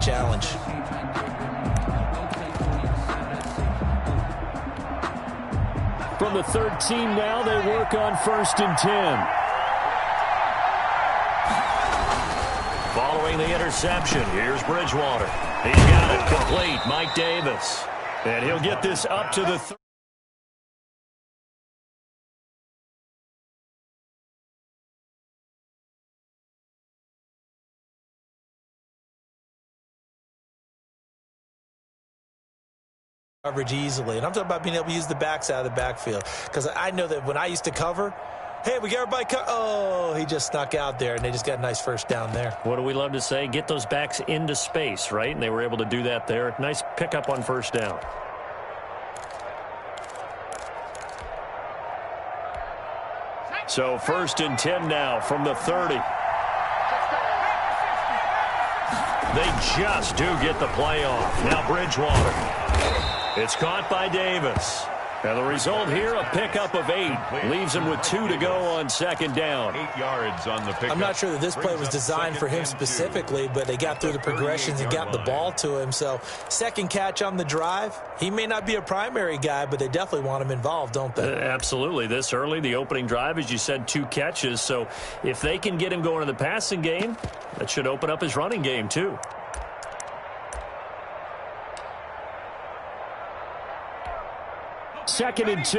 challenge. From the 13 now, they work on 1st and 10. Following the interception, here's Bridgewater. He's got it complete. Mike Davis. And he'll get this up to the coverage easily. And I'm talking about being able to use the backside of the backfield. Because I know that when I used to cover, hey, we got everybody oh, he just snuck out there, and they just got a nice first down there. What do we love to say? Get those backs into space, right? And they were able to do that there. Nice pickup on 1st down. So 1st and 10 now from the 30. They just do get the play off. Now Bridgewater. It's caught by Davis. And the result here, a pickup of 8. Leaves him with 2 to go on 2nd down. 8 yards on the pickup. I'm not sure that this play was designed for him specifically, but they got through the progressions and got the ball to him. So, second catch on the drive. He may not be a primary guy, but they definitely want him involved, don't they? Absolutely. This early, the opening drive, as you said, 2 catches. So, if they can get him going in the passing game, that should open up his running game, too. Second and 2.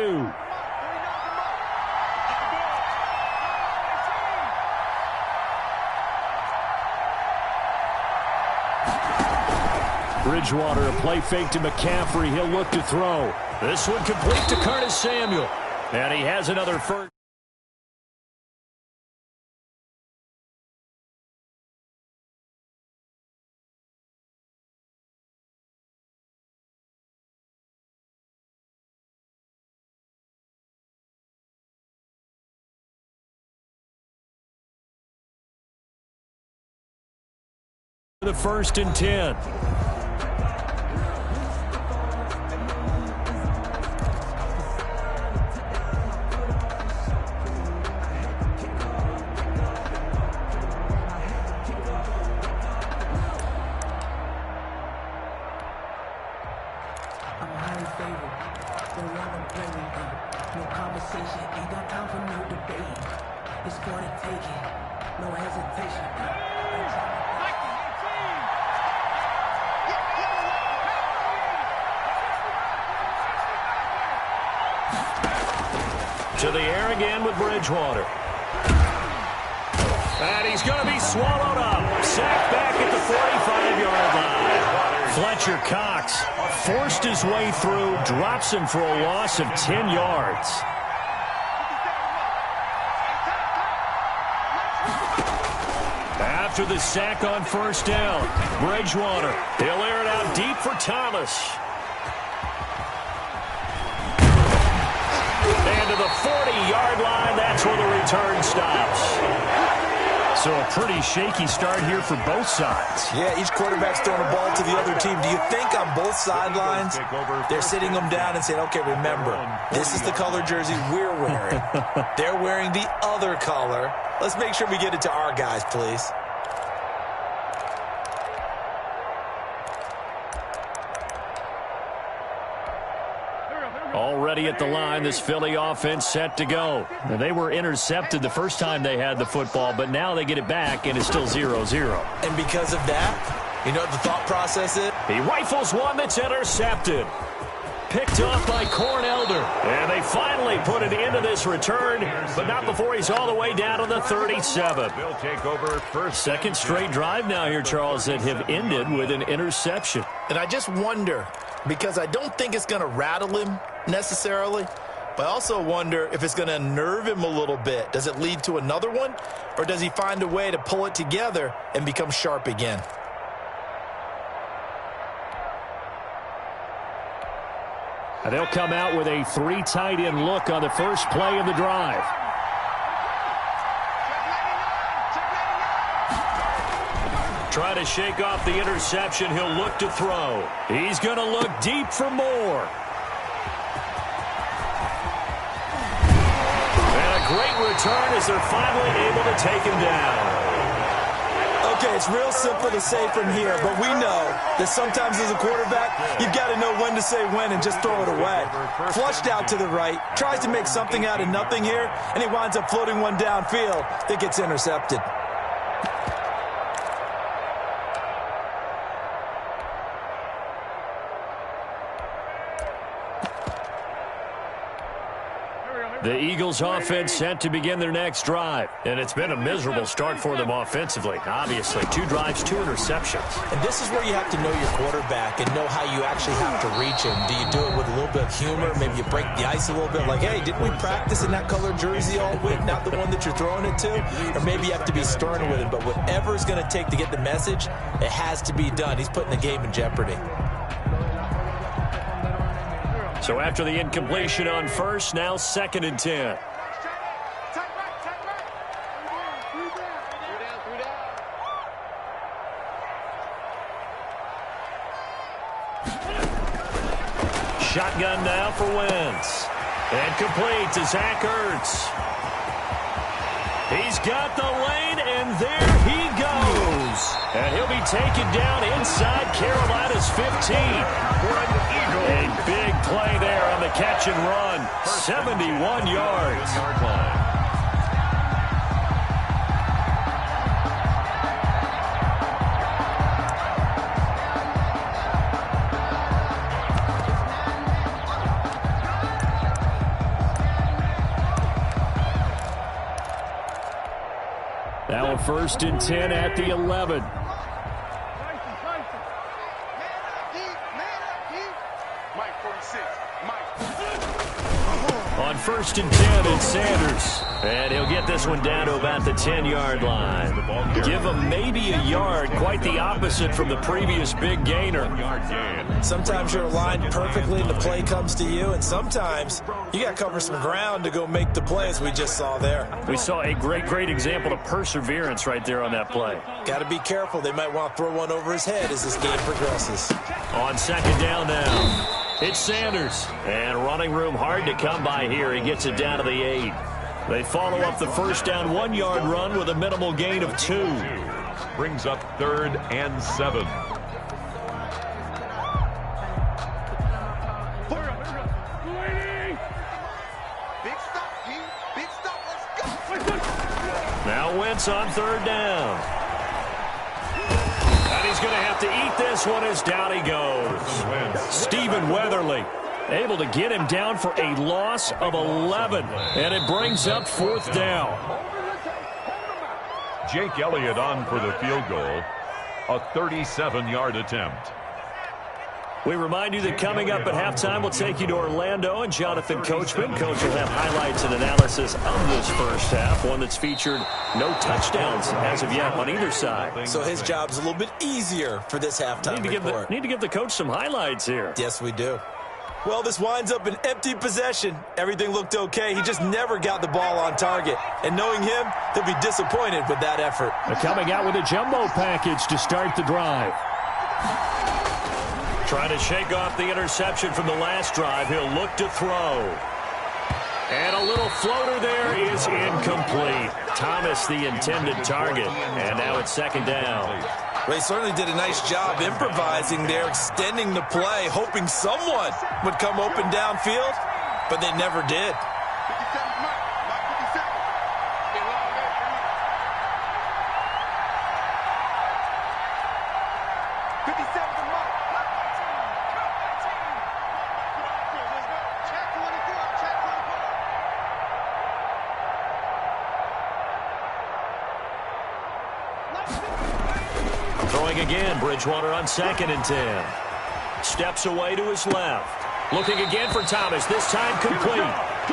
Bridgewater, a play fake to McCaffrey. He'll look to throw. This one complete to Curtis Samuel. And he has another first. The 1st and 10. No conversation, ain't got time for no debate. It's for the taking, no hesitation. To the air again with Bridgewater. And he's going to be swallowed up. Sacked back at the 45-yard line. Fletcher Cox forced his way through, drops him for a loss of 10 yards. After the sack on 1st down, Bridgewater, he'll air it out deep for Thomas. And to the 40-yard line, that's where the return stops. So a pretty shaky start here for both sides. Yeah, each quarterback's throwing the ball to the other team. Do you think on both sidelines they're sitting them down and saying, okay, remember, this is the color jersey we're wearing. They're wearing the other color. Let's make sure we get it to our guys, please. Already at the line, this Philly offense set to go. Now, they were intercepted the first time they had the football, but now they get it back, and it's still 0-0. And because of that, you know what the thought process is? He rifles one that's intercepted. Picked off by Cornelder. And they finally put an end to this return, but not before he's all the way down to the 37. They'll take over first. Second straight drive now here, Charles, that have ended with an interception. And I just wonder, because I don't think it's going to rattle him necessarily, but I also wonder if it's going to unnerve him a little bit. Does it lead to another one, or does he find a way to pull it together and become sharp again? And they'll come out with a 3 tight end look on the first play of the drive. Try to shake off the interception. He'll look to throw. He's going to look deep for more. And a great return as they're finally able to take him down. Okay, it's real simple to say from here, but we know that sometimes as a quarterback, you've got to know when to say when and just throw it away. Flushed out to the right, tries to make something out of nothing here, and he winds up floating one downfield that gets intercepted. The Eagles offense set to begin their next drive. And it's been a miserable start for them offensively. Obviously, 2 drives, 2 interceptions. And this is where you have to know your quarterback and know how you actually have to reach him. Do you do it with a little bit of humor? Maybe you break the ice a little bit like, hey, didn't we practice in that color jersey all week? Not the one that you're throwing it to? Or maybe you have to be stern with him. But whatever it's going to take to get the message, it has to be done. He's putting the game in jeopardy. So after the incompletion on first, now 2nd and 10. Shotgun now for Wentz. And complete to Zach Ertz. He's got the lane, and there he goes. And he'll be taken down inside Carolina's 15. A big play there on the catch and run. 71 yards. Now a 1st and 10 at the 11. On 1st and 10, it's Sanders. And he'll get this one down to about the 10-yard line. Give him maybe a yard, quite the opposite from the previous big gainer. Sometimes you're aligned perfectly and the play comes to you, and sometimes you got to cover some ground to go make the play, as we just saw there. We saw a great example of perseverance right there on that play. Got to be careful. They might want to throw one over his head as this game progresses. On 2nd down now. It's Sanders, and running room hard to come by here. He gets it down to the 8. They follow up the 1st down 1-yard run with a minimal gain of 2. Brings up 3rd and 7. Now Wentz on 3rd down. And he's going to have to eat this one as down he goes. Stephen Weatherly able to get him down for a loss of 11. And it brings up 4th down. Jake Elliott on for the field goal. A 37-yard attempt. We remind you that coming up at halftime, we'll take you to Orlando and Jonathan Coachman. Coach will have highlights and analysis of this first half, one that's featured no touchdowns as of yet on either side. So his job's a little bit easier for this halftime report. Need to give the coach some highlights here. Yes, we do. Well, this winds up an empty possession. Everything looked okay. He just never got the ball on target. And knowing him, he'll be disappointed with that effort. They're coming out with a jumbo package to start the drive. Trying to shake off the interception from the last drive. He'll look to throw. And a little floater there is incomplete. Thomas the intended target. And now it's 2nd down. Well, he certainly did a nice job improvising there, extending the play, hoping someone would come open downfield, but they never did. Throwing again, Bridgewater on 2nd and 10. Steps away to his left. Looking again for Thomas, this time complete.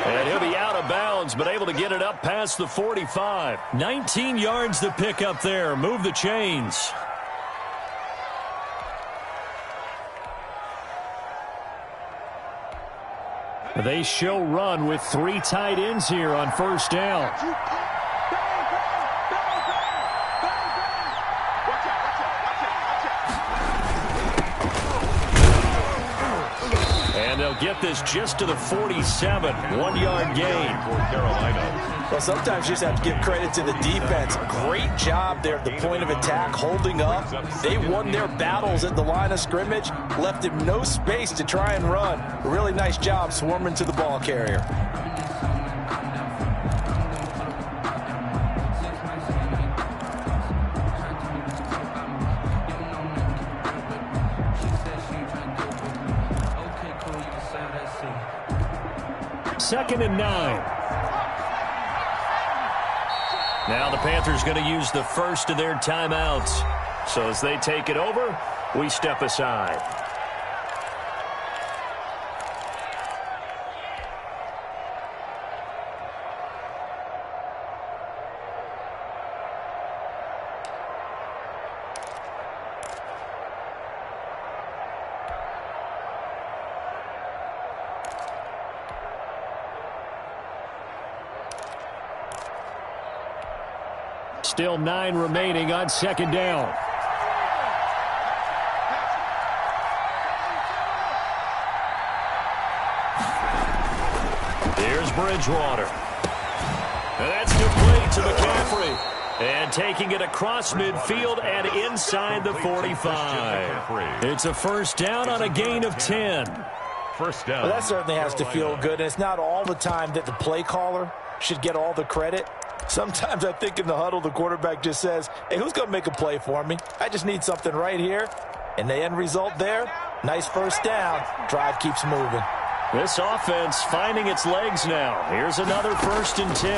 And he'll be out of bounds, but able to get it up past the 45. 19 yards to pick up there. Move the chains. They show run with 3 tight ends here on 1st down. And they'll get this just to the 47. 1-yard gain. For Carolina. Well, sometimes you just have to give credit to the defense. Great job there at the point of attack, holding up. They won their battles at the line of scrimmage, left him no space to try and run. A really nice job swarming to the ball carrier. Second and 9. Now the Panthers going to use the first of their timeouts. So as they take it over, we step aside. Still 9 remaining on second down. Here's Bridgewater. And that's complete to McCaffrey. And taking it across midfield and inside the 45. It's a first down on a gain of 10. First down. Well, that certainly has to feel good. And it's not all the time that the play caller should get all the credit. Sometimes I think in the huddle, the quarterback just says, hey, who's going to make a play for me? I just need something right here. And the end result there, nice first down. Drive keeps moving. This offense finding its legs now. Here's another first and 10.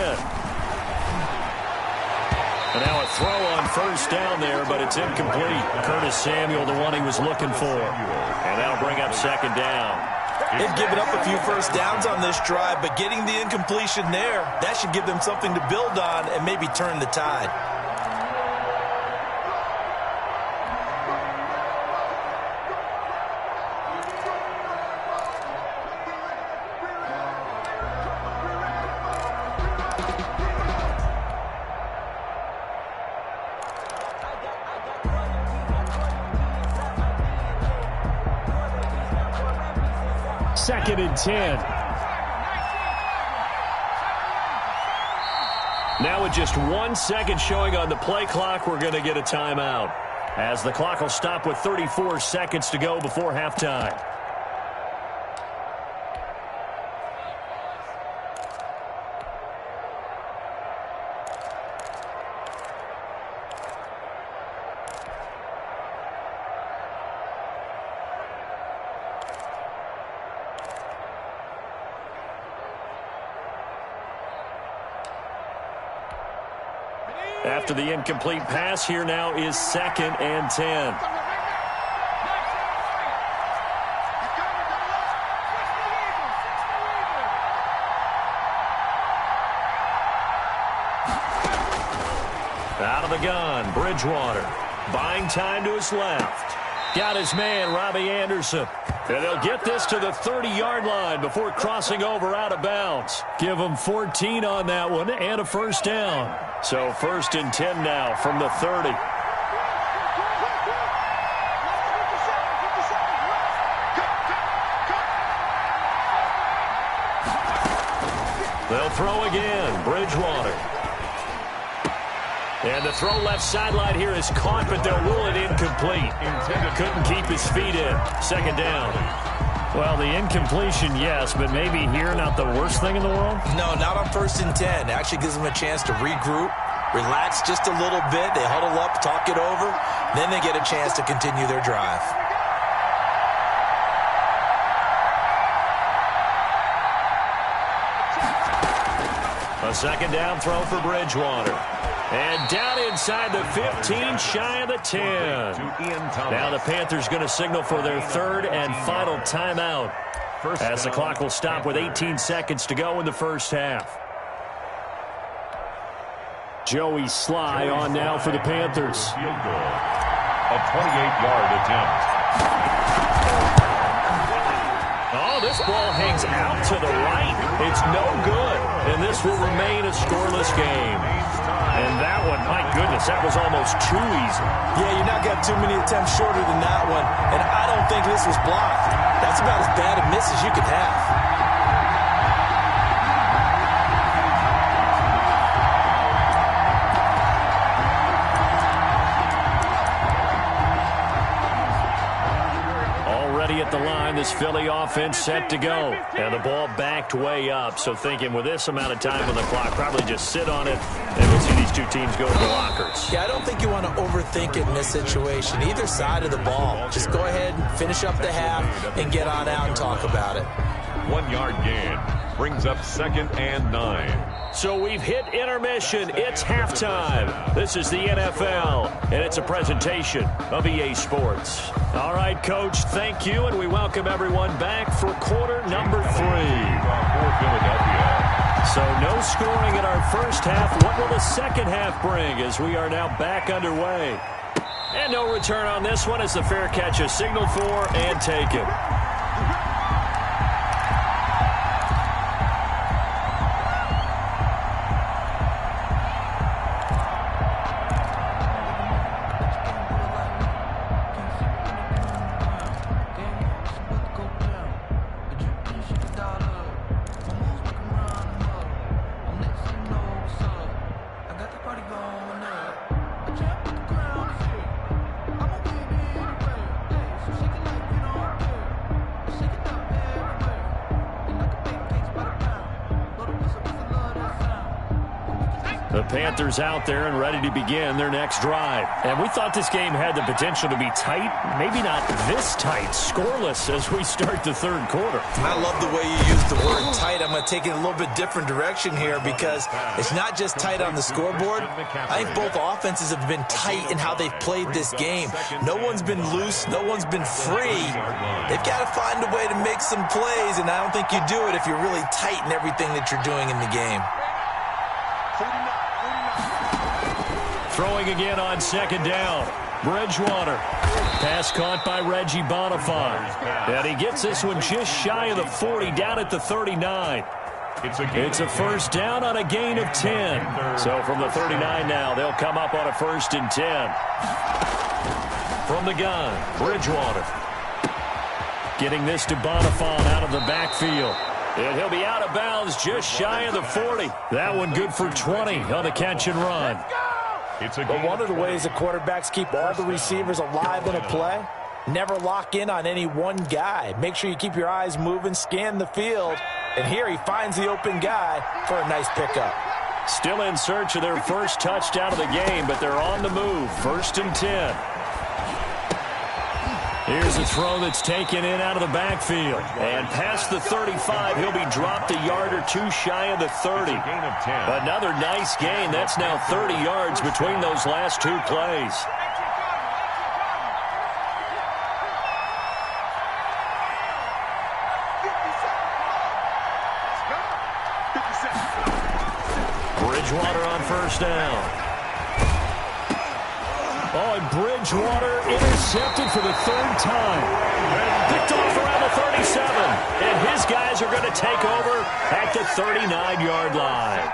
And now a throw on first down there, but it's incomplete. Curtis Samuel, the one he was looking for. And that'll bring up second down. They've given up a few first downs on this drive, but getting the incompletion there, that should give them something to build on and maybe turn the tide. Second and 10. Now with just 1 second showing on the play clock, we're going to get a timeout, as the clock will stop with 34 seconds to go before halftime. After the incomplete pass, here now is second and 10. Out of the gun, Bridgewater. Buying time to his left. Got his man, Robbie Anderson. And they'll get this to the 30-yard line before crossing over out of bounds. Give them 14 on that one and a first down. So first and 10 now from the 30. They'll throw again, Bridgewater. And the throw left sideline here is caught, but they'll rule it incomplete. Couldn't keep his feet in. Second down. Well, the incompletion, yes, but maybe here not the worst thing in the world? No, not on first and 10. Actually gives them a chance to regroup, relax just a little bit. They huddle up, talk it over. Then they get a chance to continue their drive. A second down throw for Bridgewater. And down inside the 15, shy of the 10. Now the Panthers going to signal for their third and final timeout, as the clock will stop with 18 seconds to go in the first half. Joey Sly on now for the Panthers. Field goal. A 28-yard attempt. Oh, this ball hangs out to the right. It's no good. And this will remain a scoreless game. And that one, my goodness, that was almost too easy. Yeah, you're not got too many attempts shorter than that one. And I don't think this was blocked. That's about as bad a miss as you could have. ready at the line. This Philly offense set to go. And the ball backed way up. So thinking with this amount of time on the clock, probably just sit on it. And we'll see these two teams go to the lockers. Yeah, I don't think you want to overthink it in this situation. Either side of the ball. Just go ahead and finish up the half and get on out and talk about it. 1 yard gain. Brings up 2nd and 9. So we've hit intermission. It's halftime. This is the NFL, and it's a presentation of EA Sports. All right, Coach, thank you, and we welcome everyone back for quarter number 3. For Philadelphia. So no scoring in our first half. What will the second half bring as we are now back underway? And no return on this one as the fair catch is signaled for and taken. The Panthers out there and ready to begin their next drive. And we thought this game had the potential to be tight, maybe not this tight, scoreless as we start the third quarter. I love the way you use the word tight. I'm going to take it a little bit different direction here because it's not just tight on the scoreboard. I think both offenses have been tight in how they've played this game. No one's been loose. No one's been free. They've got to find a way to make some plays, and I don't think you do it if you're really tight in everything that you're doing in the game. Throwing again on second down. Bridgewater. Pass caught by Reggie Bonifant. And he gets this one just shy of the 40, down at the 39. It's a first down on a gain of 10. So from the 39 now, they'll come up on a 1st and 10. From the gun, Bridgewater. Getting this to Bonifant out of the backfield. And he'll be out of bounds just shy of the 40. That one good for 20 on the catch and run. But one of the ways the quarterbacks keep all the receivers alive in a play, never lock in on any one guy. Make sure you keep your eyes moving, scan the field, and here he finds the open guy for a nice pickup. Still in search of their first touchdown of the game, but they're on the move. 1st and 10. Here's a throw that's taken in out of the backfield. And past the 35, he'll be dropped a yard or two shy of the 30. Another nice gain. That's now 30 yards between those last two plays. Bridgewater on 1st down. Oh, and Bridgewater intercepted for the 3rd time. Picked off around the 37. And his guys are going to take over at the 39-yard line.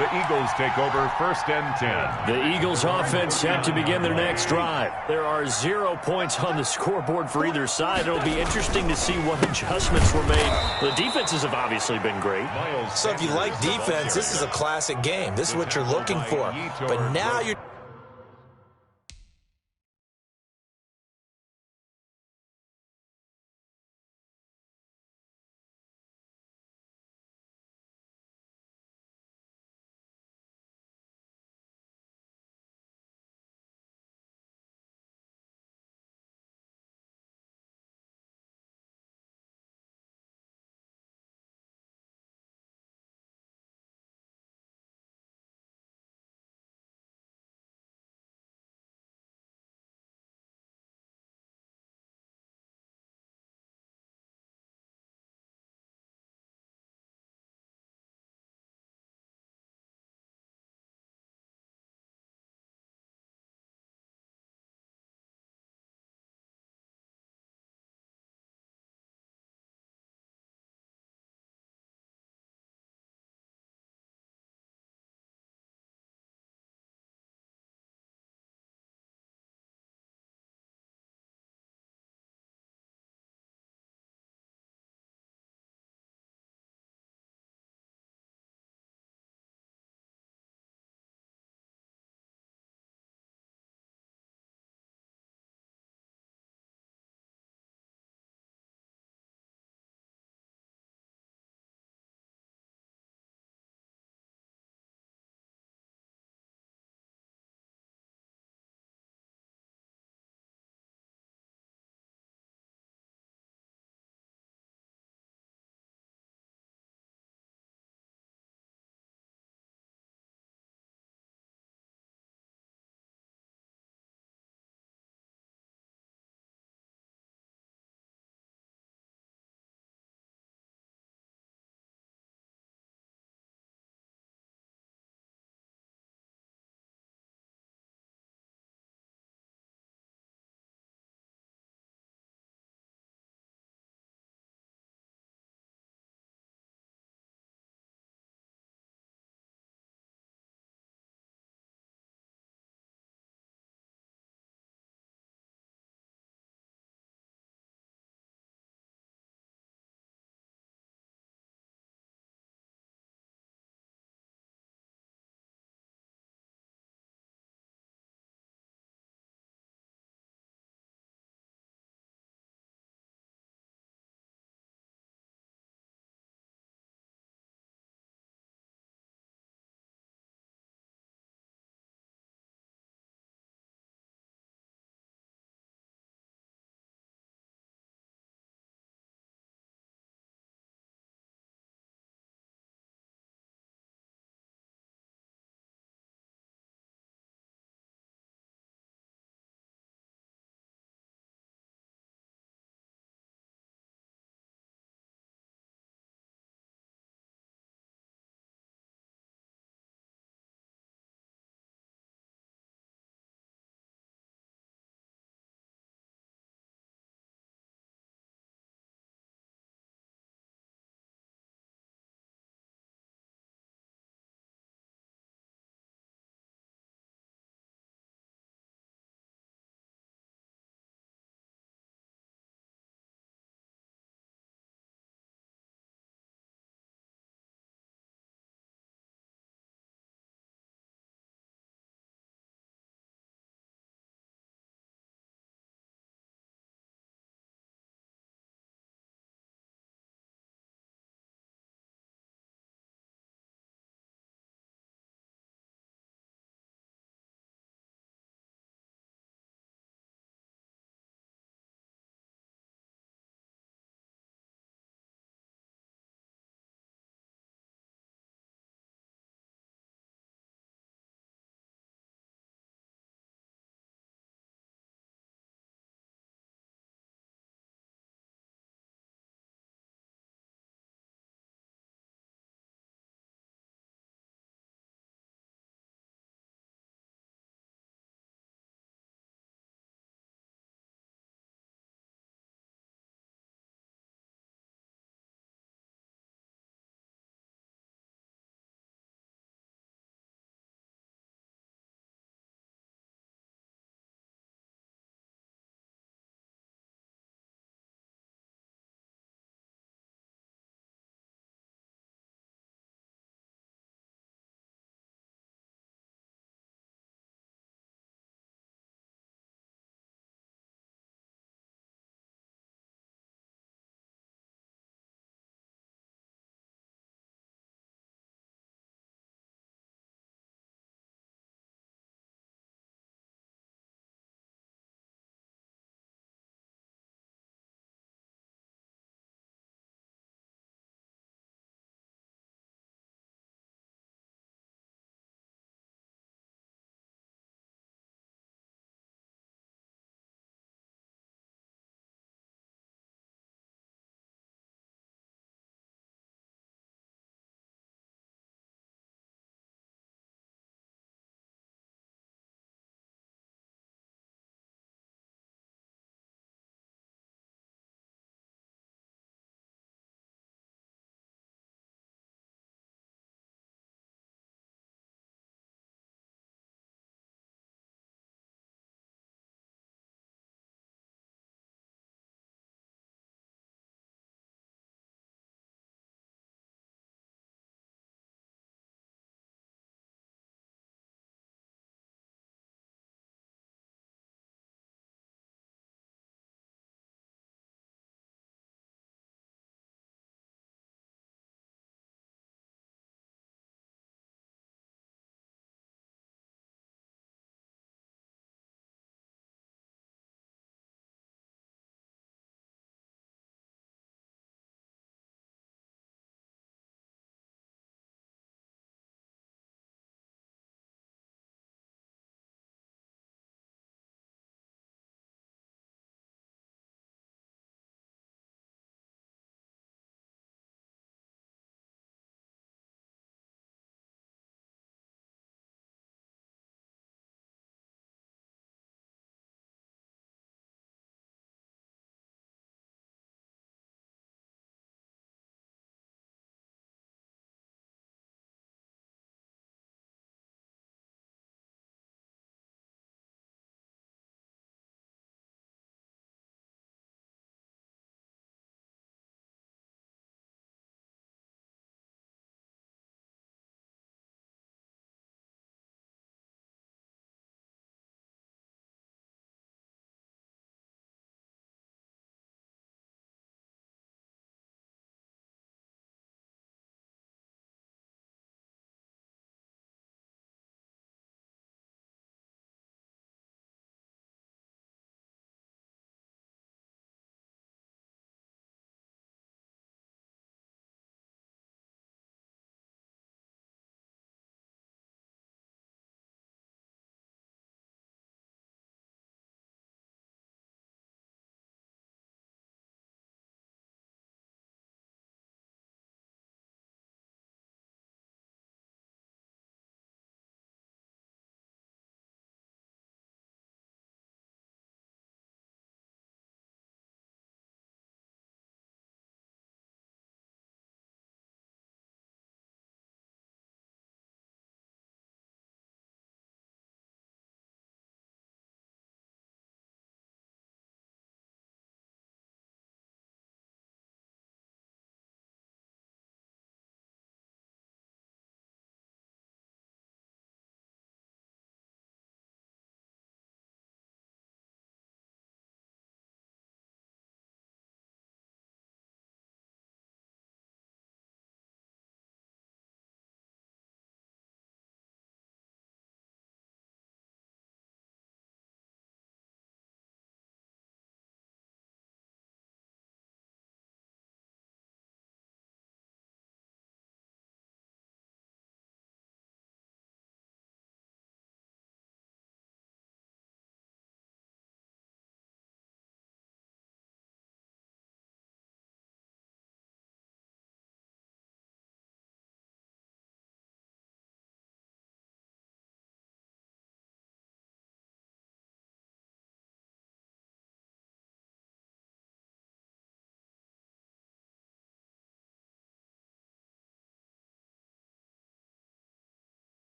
The Eagles take over 1st and 10. The Eagles offense set to begin their next drive. There are 0 points on the scoreboard for either side. It'll be interesting to see what adjustments were made. The defenses have obviously been great. So if you like defense, this is a classic game. This is what you're looking for. But now you're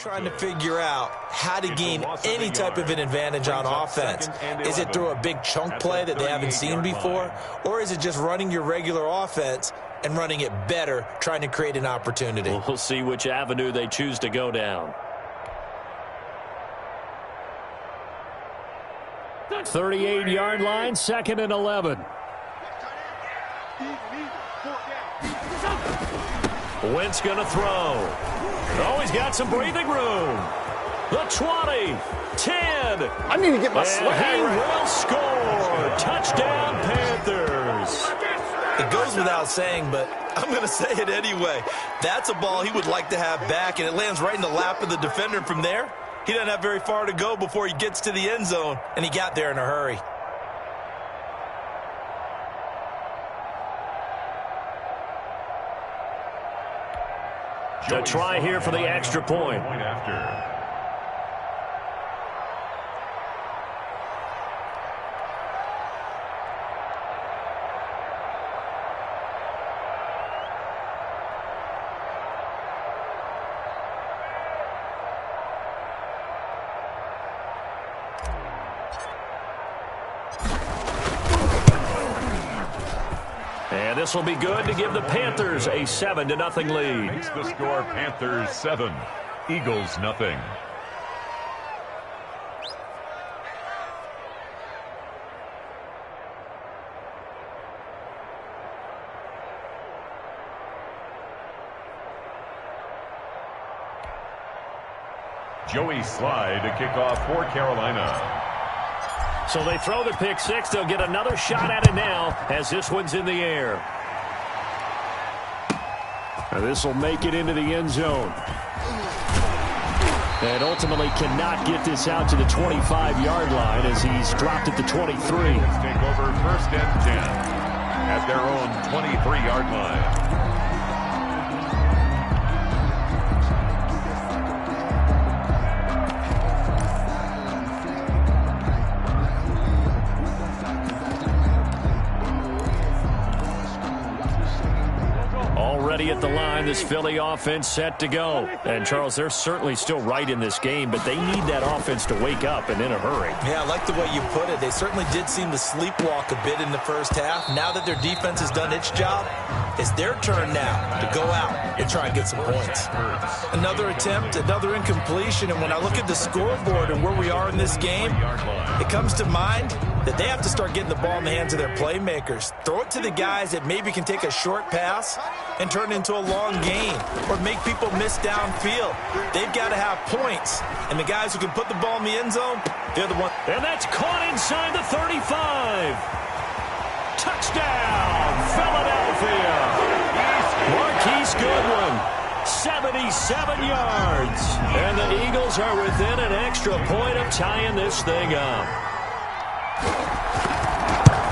Trying to figure out how to gain any type of an advantage on offense. Is it through a big chunk play that they haven't seen before? Or is it just running your regular offense and running it better, trying to create an opportunity? We'll see which avenue they choose to go down. 38-yard line, 2nd and 11. Wentz going to throw. Oh, he's got some breathing room. The 20, 10. I need to get my swag right. He right. will score. Touchdown, Panthers. It goes without saying, but I'm going to say it anyway. That's a ball he would like to have back, and it lands right in the lap of the defender. From there, he doesn't have very far to go before he gets to the end zone, and he got there in a hurry. To try here for the extra point. And this will be good to give the Panthers a 7-0 lead. Makes the score Panthers 7, Eagles nothing. Joey Slye to kick off for Carolina. So they throw the pick six. They'll get another shot at it now as this one's in the air. Now this will make it into the end zone. And ultimately cannot get this out to the 25-yard line as he's dropped at the 23. Take over 1st and 10 at their own 23-yard line. At the line, this Philly offense set to go. And, Charles, they're certainly still right in this game, but they need that offense to wake up and in a hurry. Yeah, I like the way you put it. They certainly did seem to sleepwalk a bit in the first half. Now that their defense has done its job, it's their turn now to go out and try and get some points. Another attempt, another incompletion, and when I look at the scoreboard and where we are in this game, it comes to mind that they have to start getting the ball in the hands of their playmakers. Throw it to the guys that maybe can take a short pass and turn it into a long gain or make people miss downfield. They've got to have points, and the guys who can put the ball in the end zone, they're the ones. And that's caught inside the 35. Touchdown, Philadelphia. Marquise Goodwin, 77 yards. And the Eagles are within an extra point of tying this thing up.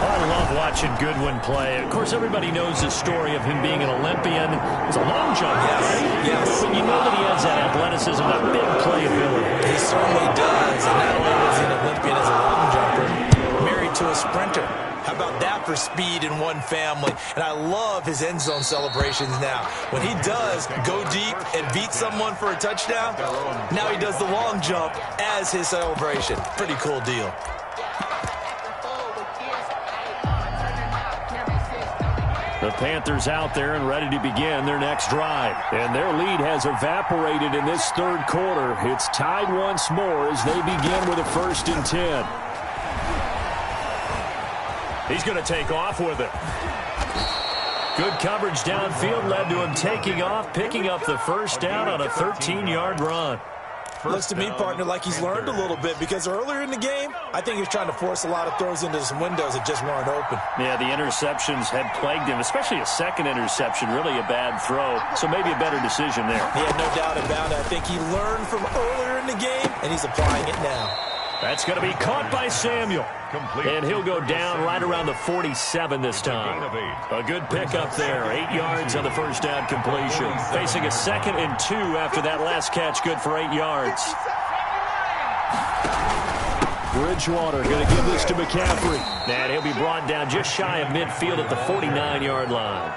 I love watching Goodwin play. Of course, everybody knows the story of him being an Olympian. He's a long jumper, right? Yes. But you know that he has that athleticism, that big playability. He certainly does. And not only was he an Olympian as a long jumper, married to a sprinter. How about that for speed in one family? And I love his end zone celebrations now. When he does go deep and beat someone for a touchdown, now he does the long jump as his celebration. Pretty cool deal. The Panthers out there and ready to begin their next drive. And their lead has evaporated in this third quarter. It's tied once more as they begin with a 1st and 10. He's going to take off with it. Good coverage downfield led to him taking off, picking up the first down on a 13-yard run. Looks to me, partner, like he's learned a little bit because earlier in the game, I think he was trying to force a lot of throws into some windows that just weren't open. Yeah, the interceptions had plagued him, especially a second interception, really a bad throw. So maybe a better decision there. Yeah, no doubt about it. I think he learned from earlier in the game, and he's applying it now. That's going to be caught by Samuel. And he'll go down right around the 47 this time. A good pickup there. 8 yards on the first down completion. Facing a 2nd and 2 after that last catch. Good for 8 yards. Bridgewater going to give this to McCaffrey. And he'll be brought down just shy of midfield at the 49-yard line.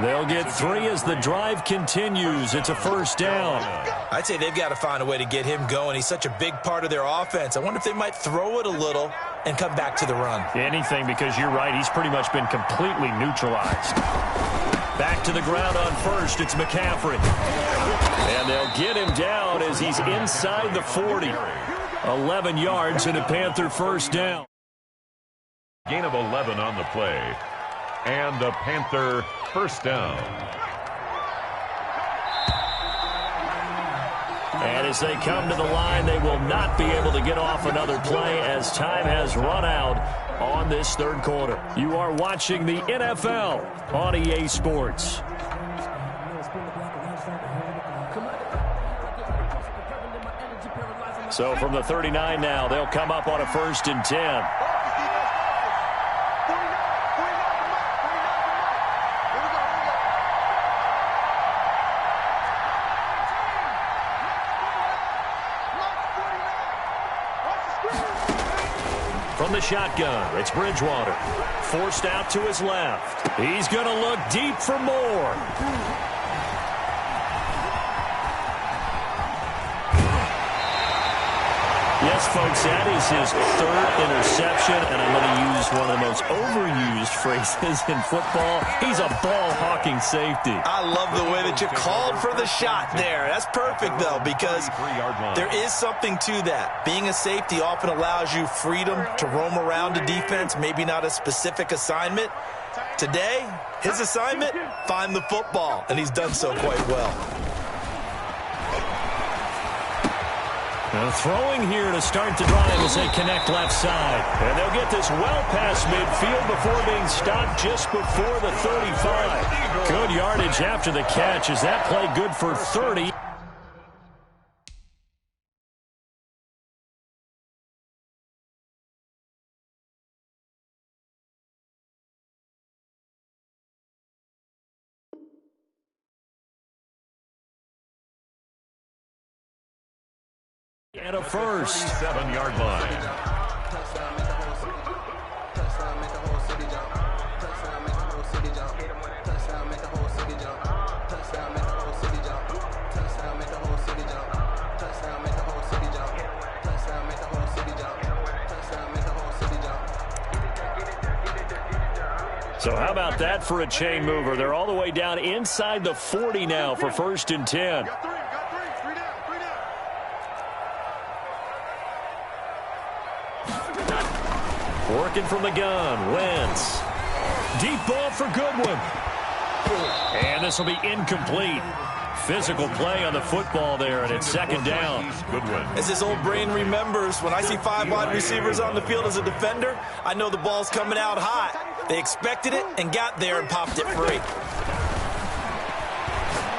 They'll get 3 as the drive continues. It's a first down. I'd say they've got to find a way to get him going. He's such a big part of their offense. I wonder if they might throw it a little and come back to the run. Anything, because you're right. He's pretty much been completely neutralized. Back to the ground on first. It's McCaffrey. And they'll get him down as he's inside the 40. 11 yards and a Panther first down. Gain of 11 on the play. And a Panther first down. And as they come to the line, they will not be able to get off another play as time has run out on this third quarter. You are watching the NFL on EA Sports. So from the 39 now, they'll come up on a 1st and 10. From the shotgun, it's Bridgewater. Forced out to his left. He's going to look deep for more. Yes, folks, that is his 3rd interception, and I'm going to use one of the most overused phrases in football. He's a ball-hawking safety. I love the way that you called for the shot there. That's perfect, though, because there is something to that. Being a safety often allows you freedom to roam around a defense, maybe not a specific assignment. Today, his assignment, find the football, and he's done so quite well. Now throwing here to start the drive as they connect left side. And they'll get this well past midfield before being stopped just before the 35. Good yardage after the catch. Is that play good for 30? And a first. 7-yard line. So how about that for a chain mover? They're all the way down inside the 40 now for 1st and 10. Working from the gun, Wentz. Deep ball for Goodwin. And this will be incomplete. Physical play on the football there, and it's 2nd down. Goodwin. As his old brain remembers, when I see 5 wide receivers on the field as a defender, I know the ball's coming out hot. They expected it and got there and popped it free.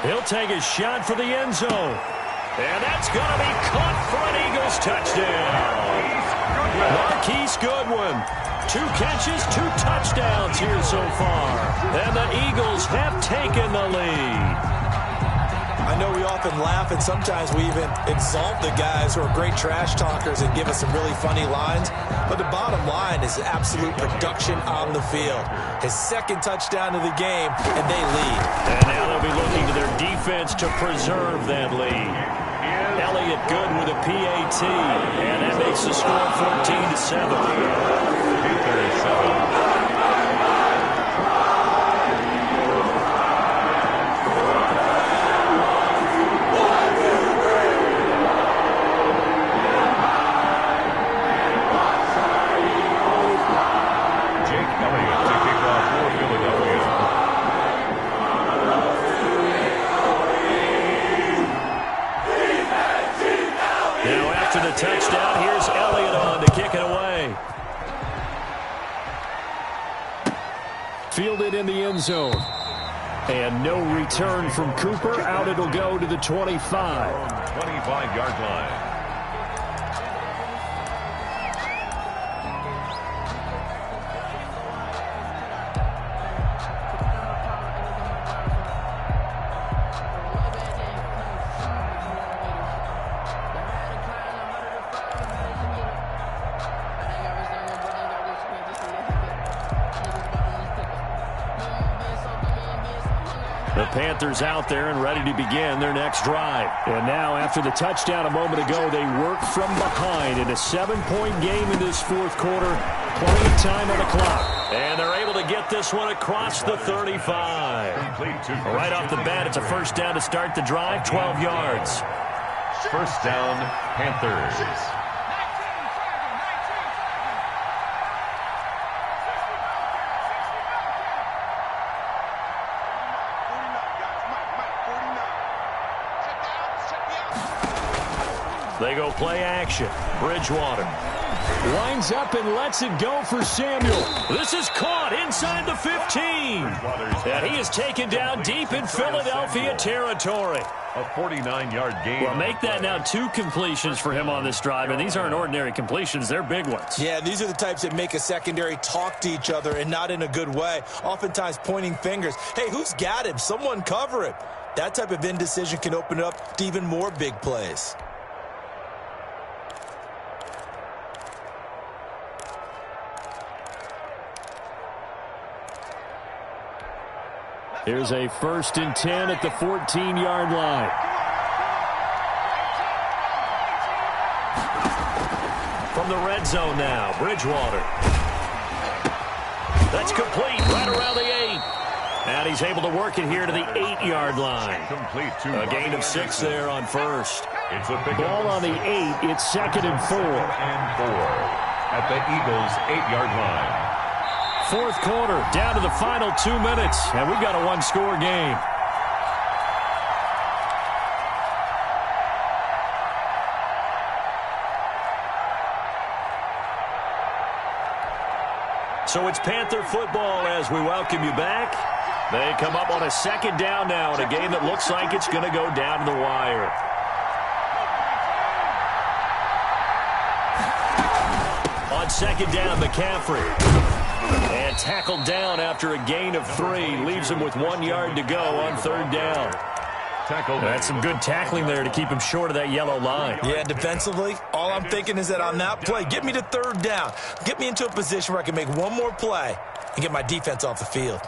He'll take a shot for the end zone. And that's going to be caught for an Eagles touchdown. Marquise Goodwin. 2 catches, 2 touchdowns here so far. And the Eagles have taken the lead. I know we often laugh, and sometimes we even exalt the guys who are great trash talkers and give us some really funny lines. But the bottom line is absolute production on the field. His 2nd touchdown of the game, and they lead. And now they'll be looking to their defense to preserve that lead. Elliott good with a PAT, and that makes the score 14-7. The touchdown. Here's Elliott on to kick it away. Fielded in the end zone. And no return from Cooper. Out it'll go to the 25. 25-yard line. The Panthers out there and ready to begin their next drive. And now, after the touchdown a moment ago, they work from behind in a 7-point game in this fourth quarter. Plenty of time on the clock. And they're able to get this one across the 35. Right off the bat, it's a first down to start the drive, 12 yards. First down, Panthers. They go play action. Bridgewater winds up and lets it go for Samuel. This is caught inside the 15. And he is taken down deep in Philadelphia territory. A 49-yard gain. Well, make that now 2 completions for him on this drive, and these aren't ordinary completions. They're big ones. Yeah, these are the types that make a secondary talk to each other and not in a good way, oftentimes pointing fingers. Hey, who's got him? Someone cover him. That type of indecision can open it up to even more big plays. Here's a 1st and 10 at the 14-yard line. From the red zone now, Bridgewater. That's complete right around the 8. And he's able to work it here to the 8-yard line. A gain of 6 there on first. It's a big ball on the 8. It's 2nd and 4. At the Eagles' 8-yard line. Fourth quarter, down to the final 2 minutes, and we've got a 1-score game. So it's Panther football as we welcome you back. They come up on a 2nd down now in a game that looks like it's going to go down to the wire. On 2nd down, McCaffrey. And tackled down after a gain of 3. Leaves him with 1 yard to go on 3rd down. That's some good tackling there to keep him short of that yellow line. Yeah, defensively, all I'm thinking is that on that play, get me to 3rd down. Get me into a position where I can make one more play and get my defense off the field.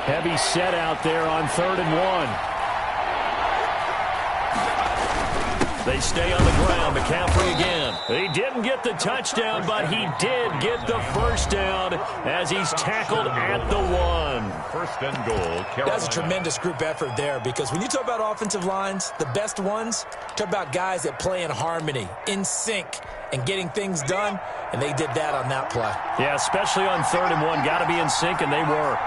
Heavy set out there on 3rd and 1. They stay on the ground. McCaffrey again. He didn't get the touchdown, but he did get the first down as he's tackled at the 1. First and goal, Carolina. That's a tremendous group effort there, because when you talk about offensive lines, the best ones, talk about guys that play in harmony, in sync, and getting things done, and they did that on that play. Yeah, especially on 3rd and 1. Got to be in sync, and they were.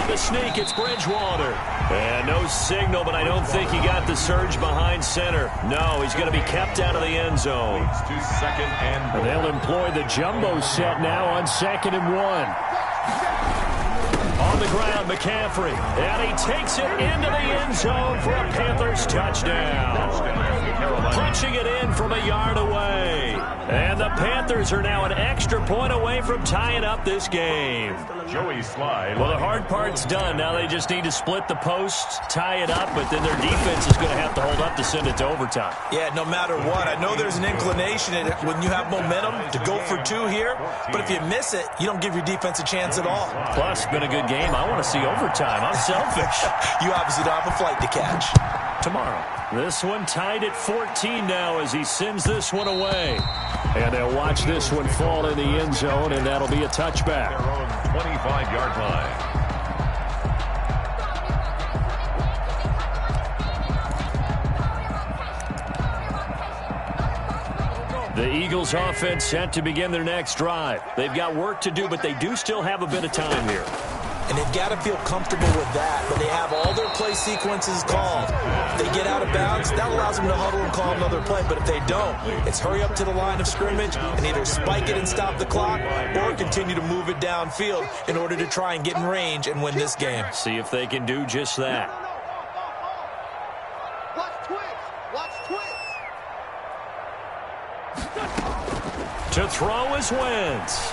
The sneak, it's Bridgewater. And no signal, but I don't think he got the surge behind center. No, he's going to be kept out of the end zone. To 2nd and goal. They'll employ the jumbo set now on 2nd and 1. On the ground, McCaffrey. And he takes it into the end zone for a Panthers touchdown. Punching it in from a yard away. And the Panthers are now an extra point away from tying up this game. Joey Slide. Well, the hard part's done. Now they just need to split the posts, tie it up, but then their defense is going to have to hold up to send it to overtime. Yeah, no matter what. I know there's an inclination in it when you have momentum to go for 2 here, but if you miss it, you don't give your defense a chance at all. Plus, it's been a good game. I want to see overtime. I'm selfish. You obviously don't have a flight to catch. Tomorrow. This one tied at 14 now as he sends this one away. And they'll watch this one fall in the end zone, and that'll be a touchback. Their own 25-yard line. The Eagles offense set to begin their next drive. They've got work to do, but they do still have a bit of time here. And they've got to feel comfortable with that, but they have all their play sequences called. If they get out of bounds, that allows them to huddle and call another play. But if they don't, it's hurry up to the line of scrimmage and either spike it and stop the clock or continue to move it downfield in order to try and get in range and win this game. See if they can do just that. Watch twitch. To throw is Wentz.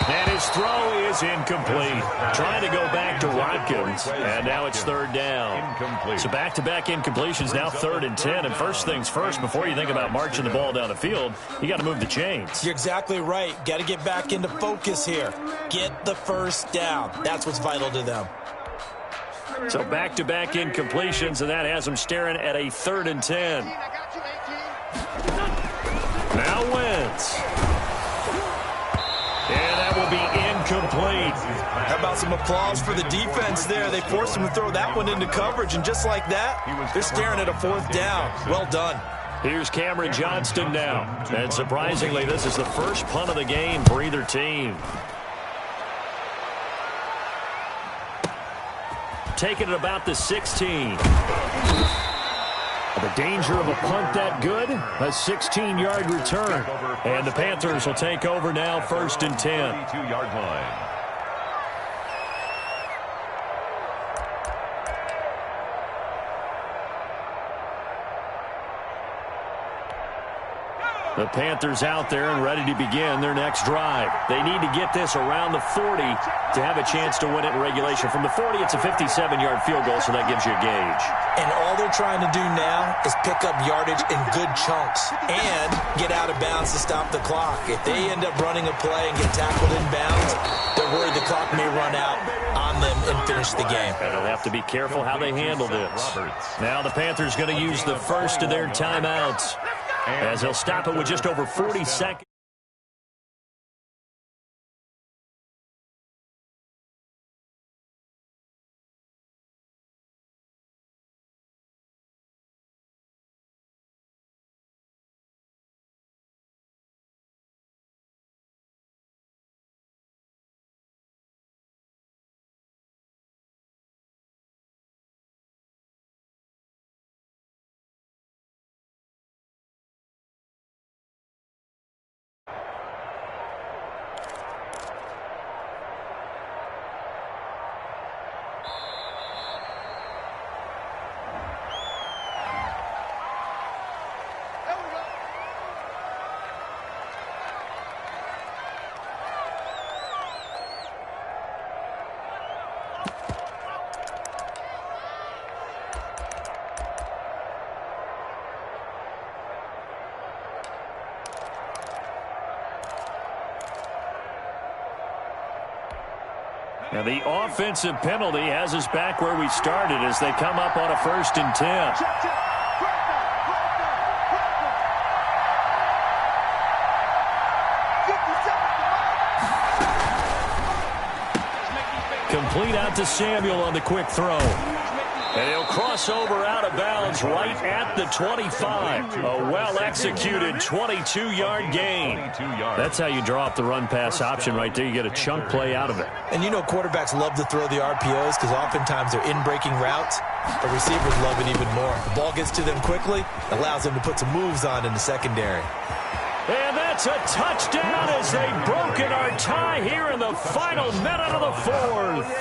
And his throw is incomplete. Trying to go back to Watkins, and now it's third down. Incomplete. So back-to-back incompletions, now 3rd and 10. And first things first, before you think about marching the ball down the field, you got to move the chains. You're exactly right. Got to get back into focus here. Get the first down. That's what's vital to them. So back-to-back incompletions, and that has them staring at a 3rd and 10. Now Wentz. And that will be incomplete. How about some applause for the defense there? They forced him to throw that one into coverage, and just like that, they're staring at a 4th down. Well done. Here's Cameron Johnston now. And surprisingly, this is the first punt of the game for either team. Taking it about the 16. The danger of a punt that good, a 16-yard return. And the Panthers will take over now, 1st and 10. 32-yard line. The Panthers out there and ready to begin their next drive. They need to get this around the 40 to have a chance to win it in regulation. From the 40, it's a 57-yard field goal, so that gives you a gauge. And all they're trying to do now is pick up yardage in good chunks and get out of bounds to stop the clock. If they end up running a play and get tackled in bounds, they're worried the clock may run out on them and finish the game. And they'll have to be careful how they handle this. Now the Panthers going to use the first of their timeouts, as they'll stop it with just over 40 seconds. Now the offensive penalty has us back where we started as they come up on a 1st and 10. Complete out to Samuel on the quick throw. And he'll cross over out of bounds right at the 25. A well-executed 22-yard gain. That's how you draw up the run-pass option right there. You get a chunk play out of it. And you know quarterbacks love to throw the RPOs because oftentimes they're in-breaking routes. The receivers love it even more. The ball gets to them quickly, allows them to put some moves on in the secondary. And that's a touchdown as they've broken our tie here in the final minute of the 4th.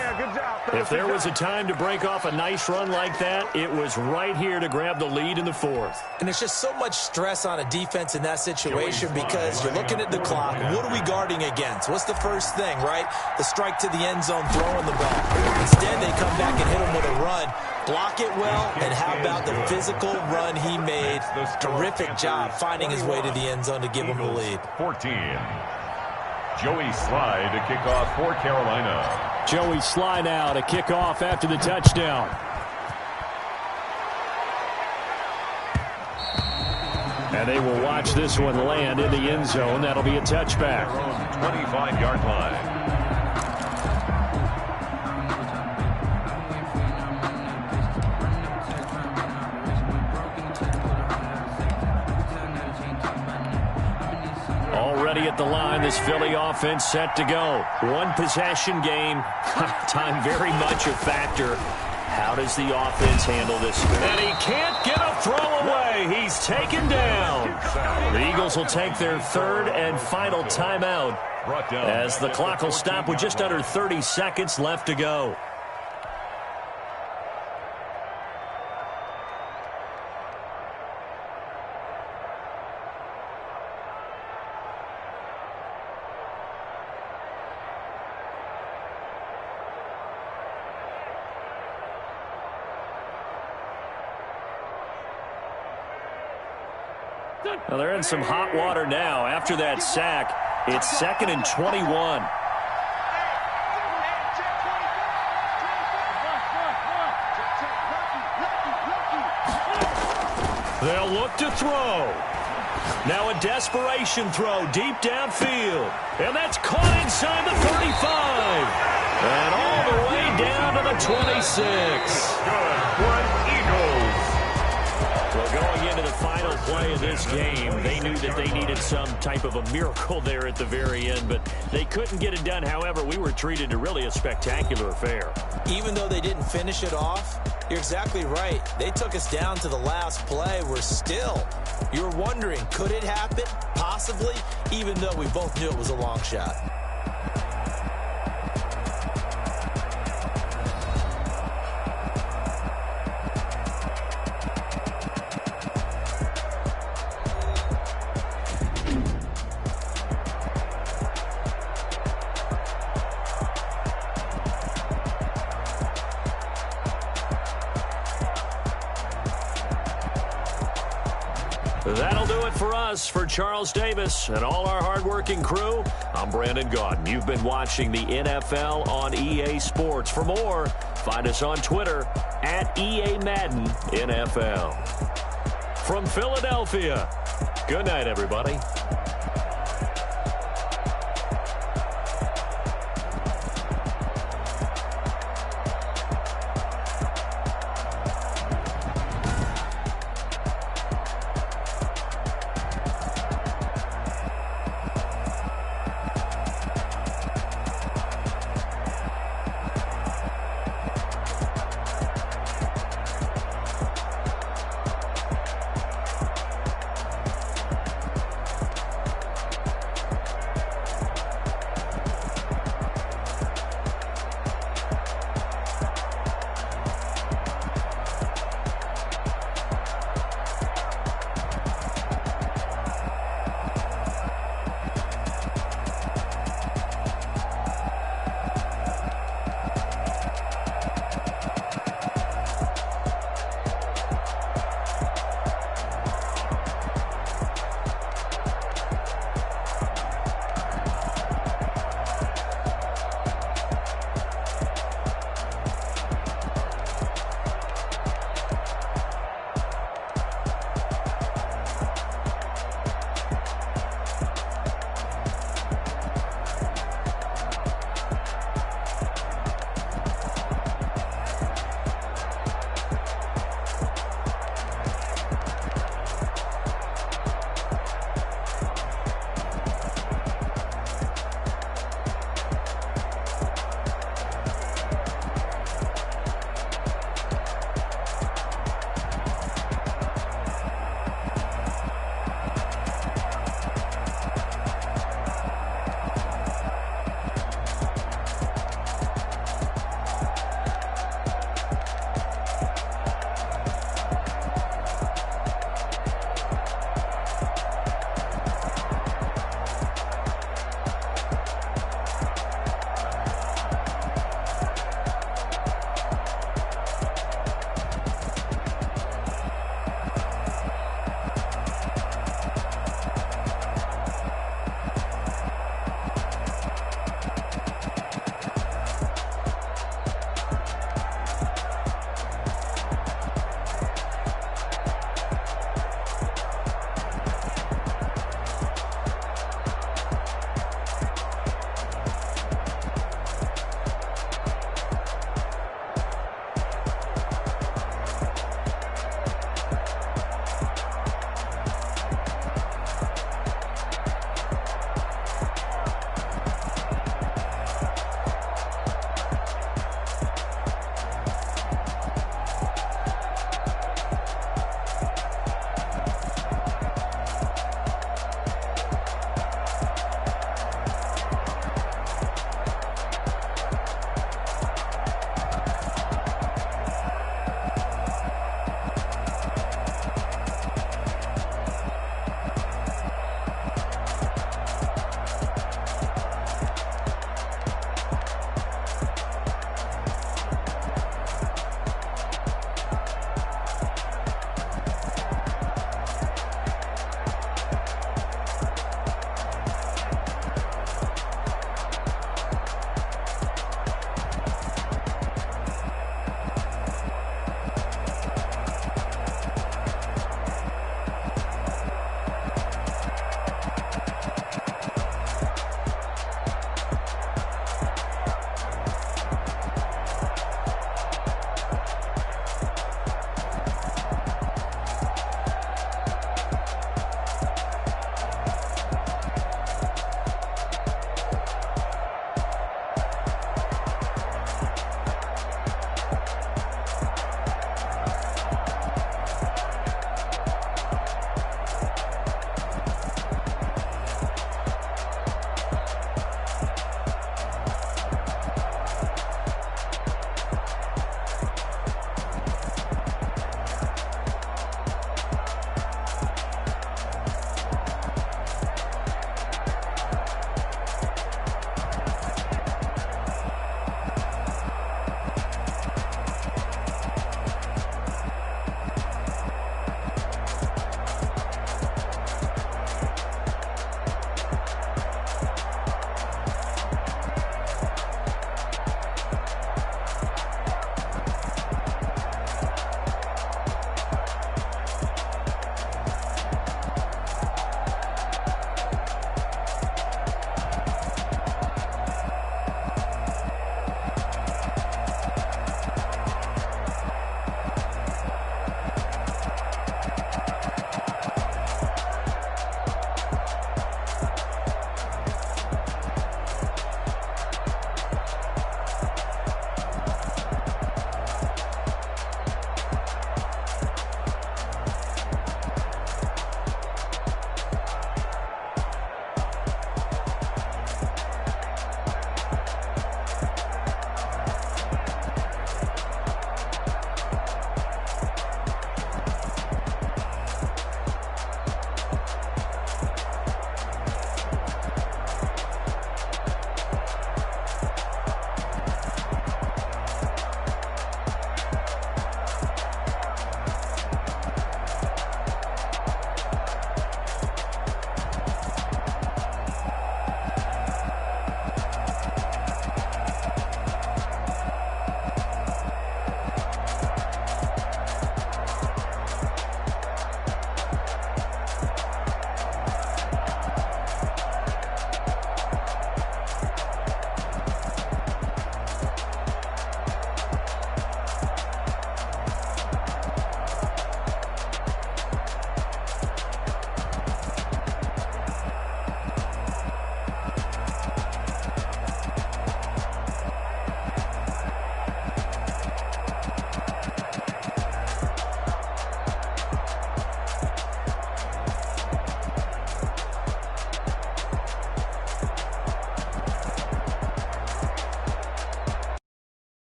If there was a time to break off a nice run like that, it was right here to grab the lead in the 4th. And there's just so much stress on a defense in that situation because you're looking at the clock. What are we guarding against? What's the first thing, right? The strike to the end zone, throwing the ball. Instead, they come back and hit him with a run. Block it well, and how about the physical run he made? Terrific job finding his way to the end zone to give him the lead. 14. Joey Sly to kick off for Carolina. Joey Sly now to kick off after the touchdown. And they will watch this one land in the end zone. That'll be a touchback. 25-yard line. Already at the line, this Philly offense set to go. One possession game. Time very much a factor. How does the offense handle this? And he can't get a throw away. He's taken down. The Eagles will take their 3rd and final timeout as the clock will stop with just under 30 seconds left to go. Well, they're in some hot water now. After that sack, it's 2nd and 21. They'll look to throw. Now a desperation throw deep downfield. And that's caught inside the 35. And all the way down to the 26. Good one, Eagles. Well, going into the final play of this game, they knew that they needed some type of a miracle there at the very end, but they couldn't get it done. However, we were treated to really a spectacular affair. Even though they didn't finish it off, you're exactly right. They took us down to the last play. You're wondering, could it happen? Possibly, even though we both knew it was a long shot. That'll do it for us. For Charles Davis and all our hardworking crew, I'm Brandon Gaudin. You've been watching the NFL on EA Sports. For more, find us on Twitter at EA Madden NFL. From Philadelphia, good night, everybody.